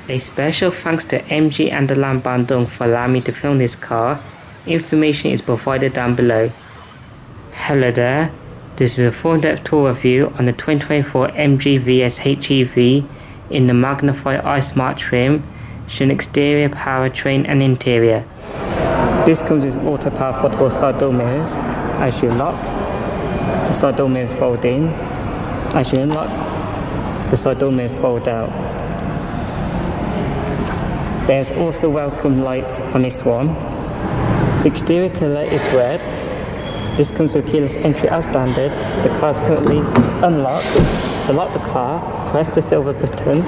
A special thanks to MG Andalan Bandung for allowing me to film this car. Information is provided down below. Hello there, this is a full depth tour review on the 2024 MG VS HEV in the Magnify iSmart trim, showing exterior, powertrain and interior. This comes with auto power foldable side door mirrors. As you lock, the side door mirrors fold in. As you unlock, the side door mirrors fold out. There's also welcome lights on this one. The exterior colour is red. This comes with keyless entry as standard. The car is currently unlocked. To lock the car, press the silver button.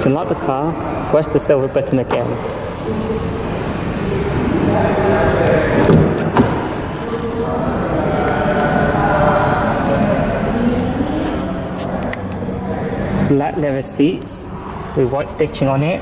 To lock the car, press the silver button again. Black leather seats with white stitching on it.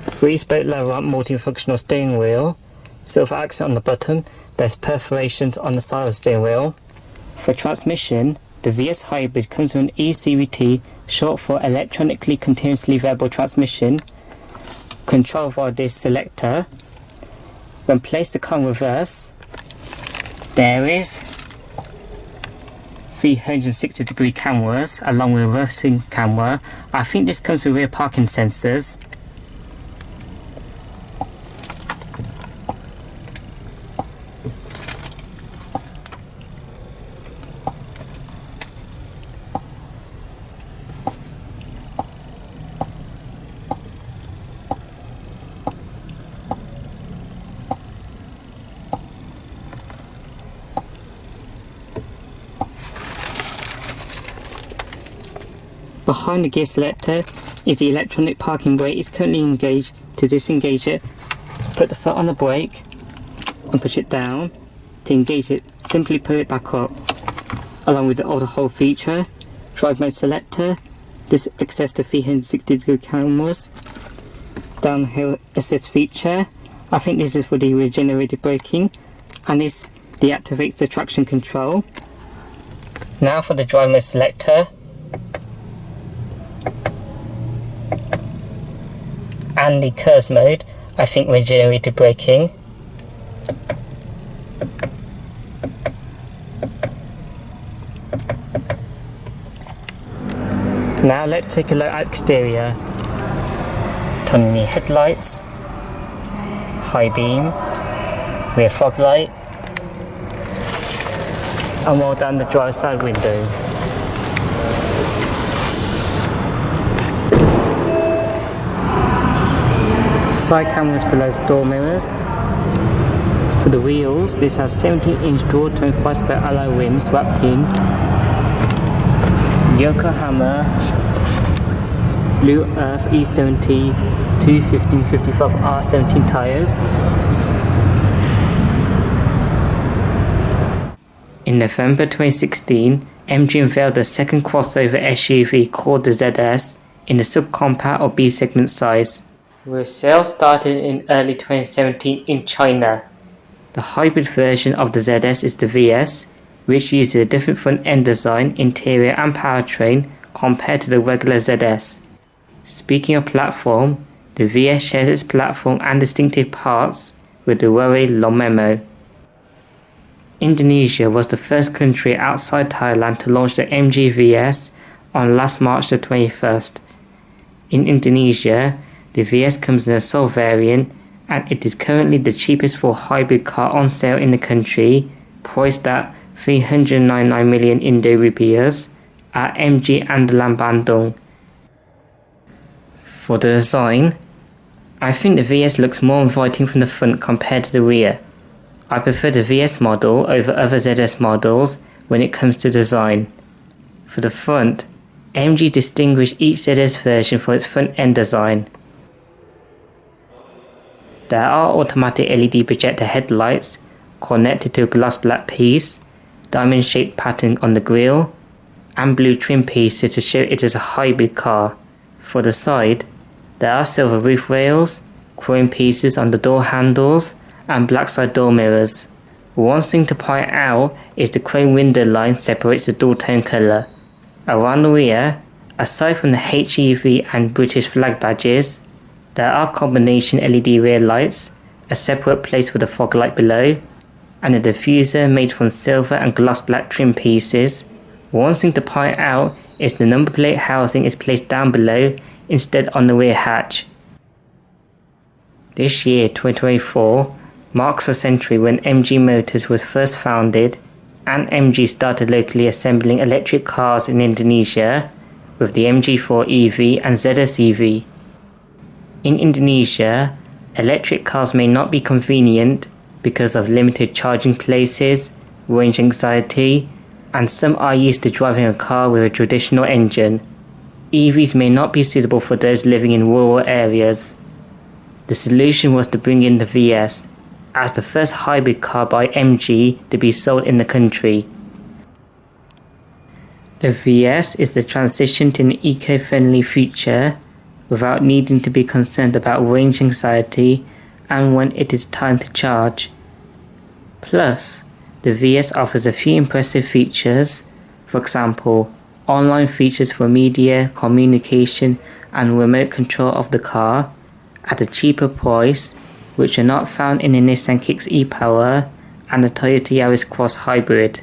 Three-spoke leather multifunctional steering wheel, silver accent on the bottom. There's perforations on the side of the steering wheel. For transmission, the VS Hybrid comes with an e-CVT, short for electronically continuously variable transmission, control via this selector. When placed the car in reverse, there is 360-degree cameras along with a reversing camera. I think this comes with rear parking sensors. Behind the gear selector is the electronic parking brake. It's currently engaged. To disengage it, put the foot on the brake and push it down. To engage it, simply put it back up. Along with the auto hold feature, drive mode selector, this access to 360-degree cameras, downhill assist feature. I think this is for the regenerated braking, and this deactivates the traction control. Now for the drive mode selector. And the curves mode, I think regenerated braking. Now let's take a look at exterior. Turn on the headlights, high beam, rear fog light, and roll down the driver's side window. Side cameras below the door mirrors. For the wheels, this has 17-inch dual tone 5-spoke alloy rims wrapped in Yokohama Blue Earth E70 215/55 R17 tyres. In November 2016, MG unveiled the second crossover SUV called the ZS in the subcompact or B segment size, where sales started in early 2017 in China. The hybrid version of the ZS is the VS, which uses a different front end design, interior and powertrain compared to the regular ZS. Speaking of platform, the VS shares its platform and distinctive parts with the Huawei Lomemo. Indonesia was the first country outside Thailand to launch the MG VS on last March the 21st. In Indonesia, the VS comes in a Soul variant, and it is currently the cheapest full hybrid car on sale in the country, priced at 399 million Indo rupiahs at MG Andalan Bandung. For the design, I think the VS looks more inviting from the front compared to the rear. I prefer the VS model over other ZS models when it comes to design. For the front, MG distinguished each ZS version for its front end design. There are automatic LED projector headlights connected to a gloss black piece, diamond shaped pattern on the grille, and blue trim pieces to show it is a hybrid car. For the side, there are silver roof rails, chrome pieces on the door handles, and black side door mirrors. One thing to point out is the chrome window line separates the door tone colour. Around the rear, aside from the HEV and British flag badges, there are combination LED rear lights, a separate place for the fog light below, and a diffuser made from silver and gloss black trim pieces. One thing to point out is the number plate housing is placed down below instead on the rear hatch. This year, 2024, marks a century when MG Motors was first founded and MG started locally assembling electric cars in Indonesia with the MG4 EV and ZS EV. In Indonesia, electric cars may not be convenient because of limited charging places, range anxiety, and some are used to driving a car with a traditional engine. EVs may not be suitable for those living in rural areas. The solution was to bring in the VS, as the first hybrid car by MG to be sold in the country. The VS is the transition to an eco-friendly future without needing to be concerned about range anxiety and when it is time to charge. Plus, the VS offers a few impressive features, for example, online features for media, communication and remote control of the car at a cheaper price, which are not found in the Nissan Kicks e-Power and the Toyota Yaris Cross Hybrid.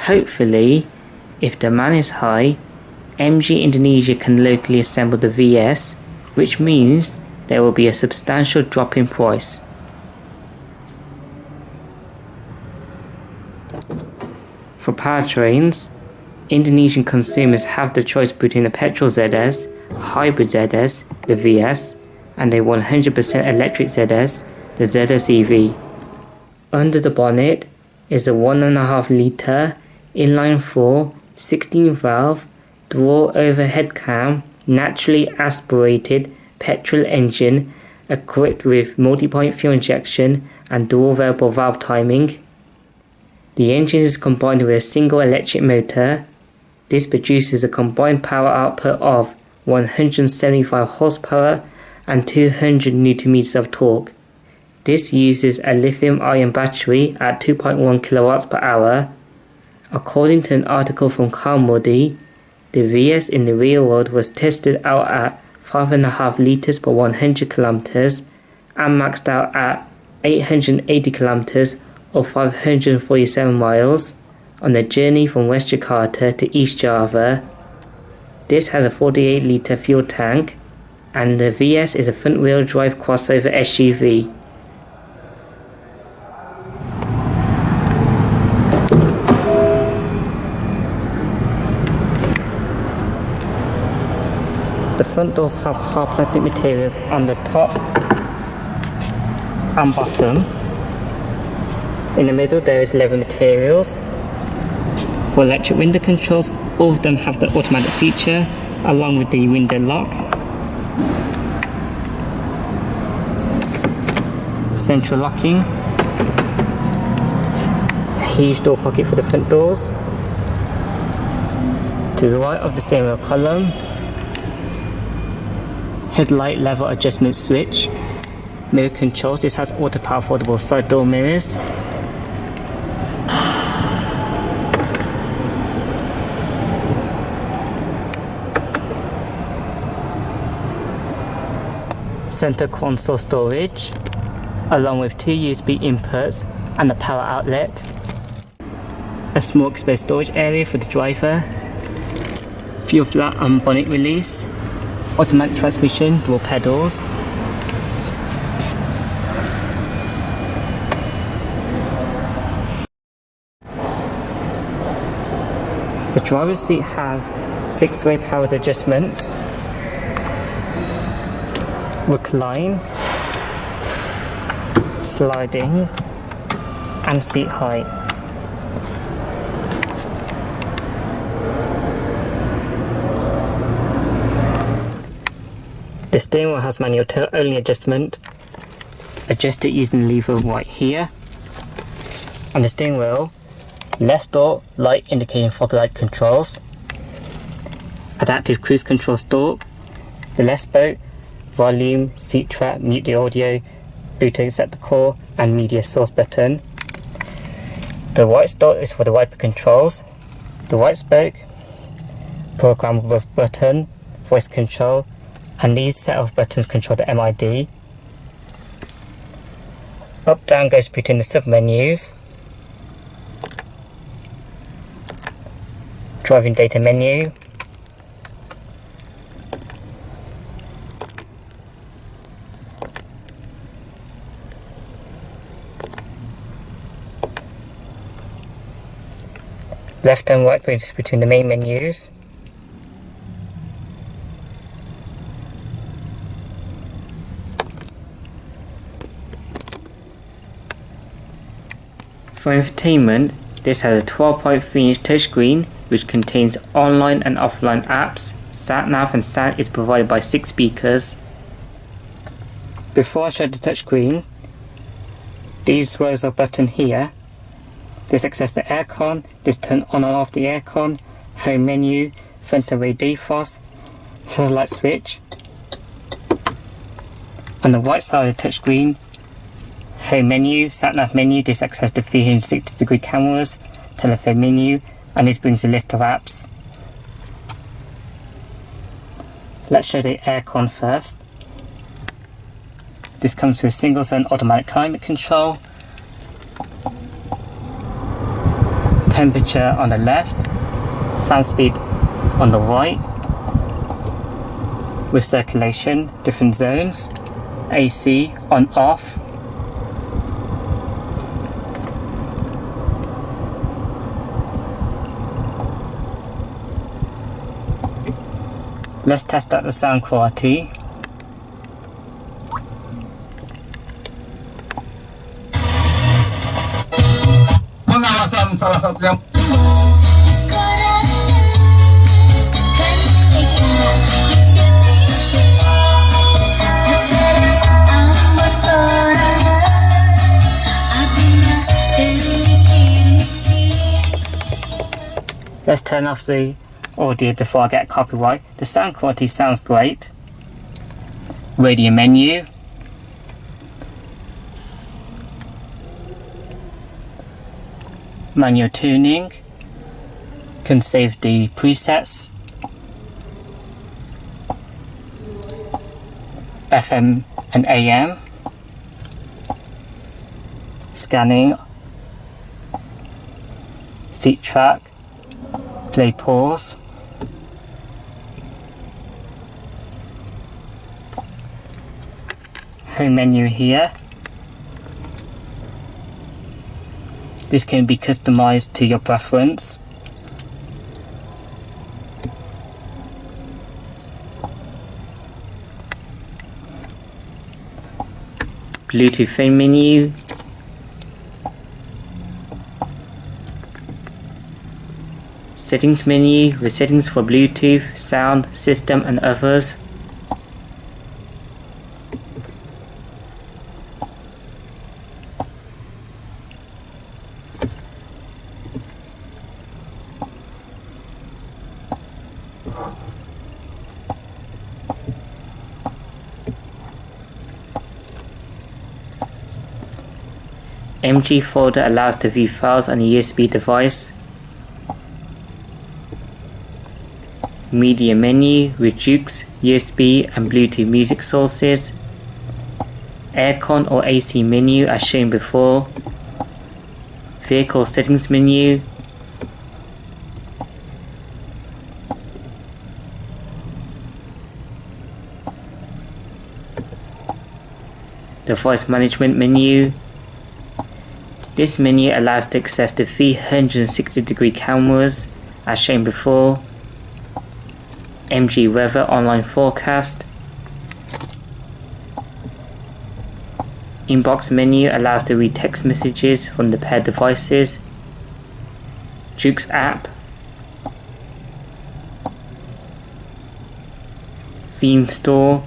Hopefully, if demand is high, MG Indonesia can locally assemble the VS, which means there will be a substantial drop in price. For powertrains, Indonesian consumers have the choice between a petrol ZS, hybrid ZS, the VS, and a 100% electric ZS, the ZS EV. Under the bonnet is a 1.5 litre inline-4 16-valve dual overhead cam naturally aspirated petrol engine equipped with multi-point fuel injection and dual variable valve timing. The engine is combined with a single electric motor. This produces a combined power output of 175 horsepower and 200 Nm of torque. This uses a lithium-ion battery at 2.1 kilowatts per hour. According to an article from CarMuddy, the VS in the real world was tested out at 5.5 litres per 100 kilometers and maxed out at 880 kilometers or 547 miles on the journey from West Jakarta to East Java. This has a 48 litre fuel tank, and the VS is a front-wheel drive crossover SUV. The front doors have hard plastic materials on the top and bottom. In the middle there is leather materials. For electric window controls, all of them have the automatic feature along with the window lock. Central locking. A huge door pocket for the front doors. To the right of the steering wheel column, headlight level adjustment switch, mirror controls. This has auto power foldable side door mirrors. Center console storage, along with 2 USB inputs and a power outlet. A small exposed storage area for the driver. Fuel flat and bonnet release. Automatic transmission, dual pedals. The driver's seat has 6-way powered adjustments, recline, sliding, and seat height. The steering wheel has manual only adjustment. Adjust it using the lever right here. On the steering wheel, left door light indicating fog light controls. Adaptive cruise control stalk. The left spoke, volume, seat trap, mute the audio, Bluetooth set the call, and media source button. The right stalk is for the wiper controls. The right spoke, programmable button, voice control, and these set of buttons control the MID. Up down goes between the sub menus. Driving data menu. Left and right goes between the main menus. For entertainment, this has a 12.3-inch touchscreen which contains online and offline apps. Sat-nav and sound is provided by 6 speakers. Before I show the touchscreen, these rows of buttons here. This access the aircon, this turn on and off the aircon, home menu, front and rear defrost, satellite switch. On the right side of the touchscreen, home menu, sat-nav menu, this access the 360-degree cameras, telephone menu, and this brings a list of apps. Let's show the aircon first. This comes with a single zone automatic climate control, temperature on the left, fan speed on the right, with circulation, different zones, AC on off. Let's test out the sound quality. Pengawasan salah satu yang Let's turn off the audio before I get copyright. The sound quality sounds great. Radio menu. Manual tuning. Can save the presets. FM and AM. Scanning. Seat track. Play pause. Home menu here. This can be customized to your preference. Bluetooth phone menu. Settings menu with settings for Bluetooth, sound, system and others. MG folder allows to view files on a USB device. Media menu with Jukes, USB and Bluetooth music sources. Aircon or AC menu as shown before. Vehicle settings menu. Device management menu. This menu allows to access the 360-degree cameras as shown before. MG weather online forecast. Inbox menu allows to read text messages from the paired devices. Jukes app. Theme store.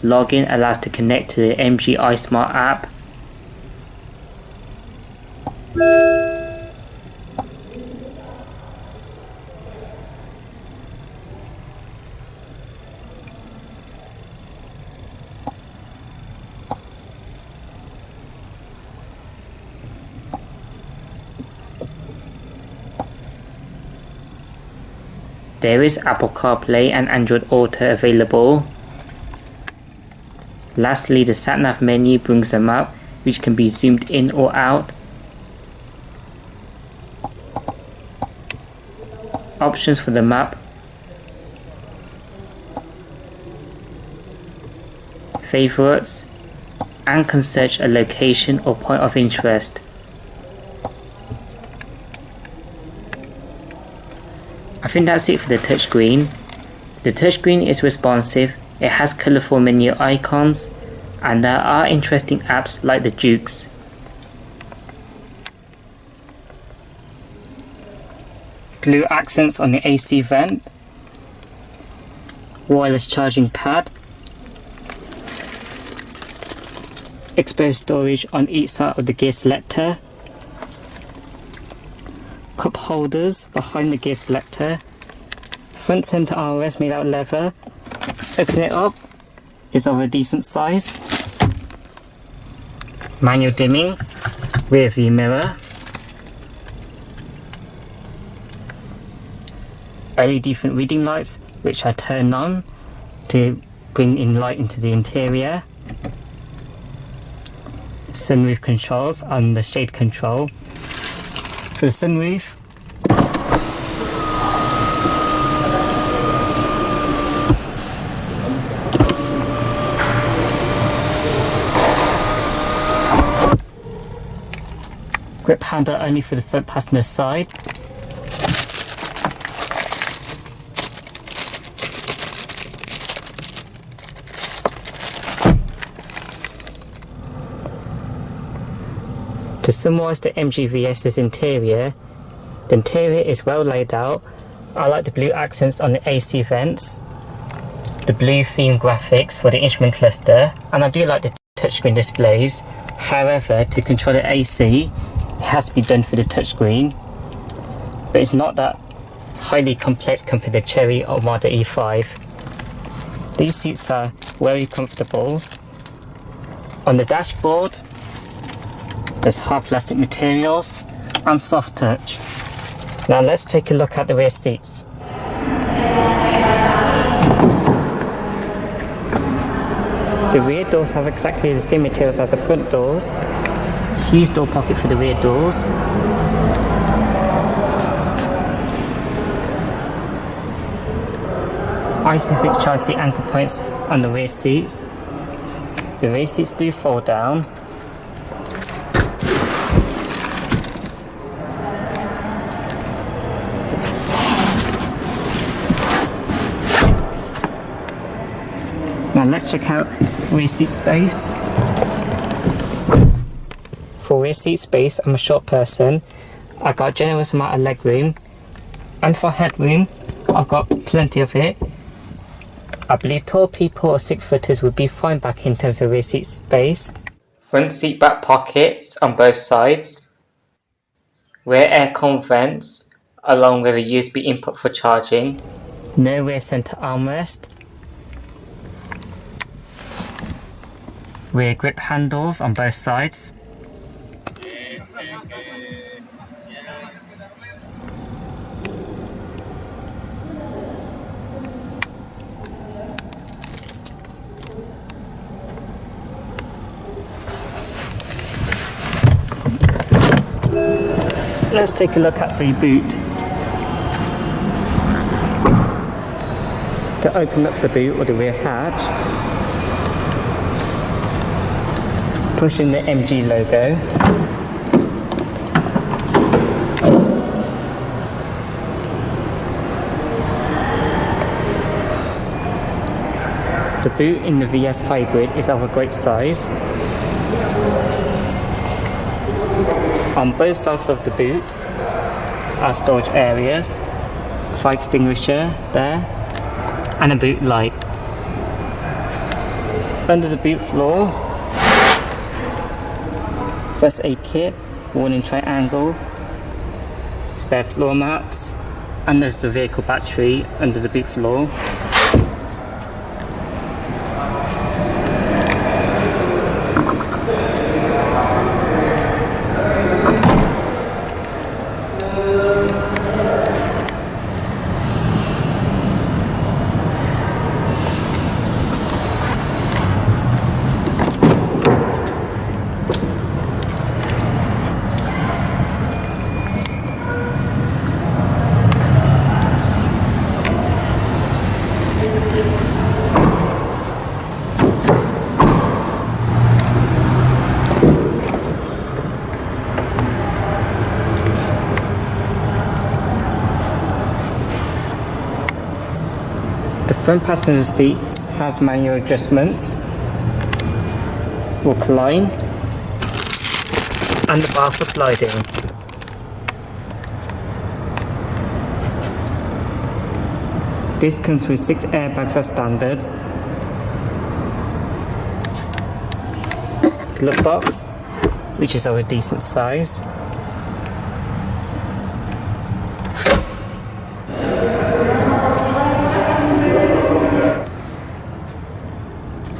Login allows to connect to the MG iSmart app. There is Apple CarPlay and Android Auto available. Lastly, the sat-nav menu brings them up, which can be zoomed in or out. Options for the map, favorites, and can search a location or point of interest. I think that's it for the touchscreen. The touchscreen is responsive, it has colourful menu icons, and there are interesting apps like the Jukes. Blue accents on the AC vent, wireless charging pad, exposed storage on each side of the gear selector, cup holders behind the gear selector, front center armrest made out of leather. Open it up, it's of a decent size. Manual dimming, rear view mirror, LED front reading lights which I turn on to bring in light into the interior, sunroof controls and the shade control. For the sunroof, grip handle only for the front passenger side. To summarise the MG VS's interior, the interior is well laid out. I like the blue accents on the AC vents, the blue theme graphics for the instrument cluster, and I do like the touchscreen displays. However, to control the AC, it has to be done for the touchscreen, but it's not that highly complex compared to the Cherry or Mazda E5. These seats are very comfortable. On the dashboard, there's hard plastic materials and soft touch. Now let's take a look at the rear seats. The rear doors have exactly the same materials as the front doors. Huge door pocket for the rear doors. ISOFIX child seat anchor points on the rear seats. The rear seats do fold down. Now let's check out rear seat space. For rear seat space, I'm a short person. I got a generous amount of leg room, and for headroom, I've got plenty of it. I believe tall people or 6-footers would be fine back in terms of rear seat space. Front seat back pockets on both sides. Rear aircon vents, along with a USB input for charging. No rear center armrest. Rear grip handles on both sides. Let's take a look at the boot. To open up the boot or the rear hatch, push in the MG logo. The boot in the VS Hybrid is of a great size. On both sides of the boot are storage areas, fire extinguisher there, and a boot light. Under the boot floor, first aid kit, warning triangle, spare floor mats, and there's the vehicle battery under the boot floor. The front passenger seat has manual adjustments, walk line, and the bar for sliding. This comes with 6 airbags as standard. Glove box, which is of a decent size.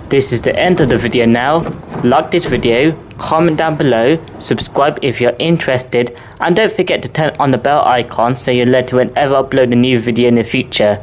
This is the end of the video now. Like this video, comment down below, subscribe if you're interested, and don't forget to turn on the bell icon so you're alerted whenever I upload a new video in the future.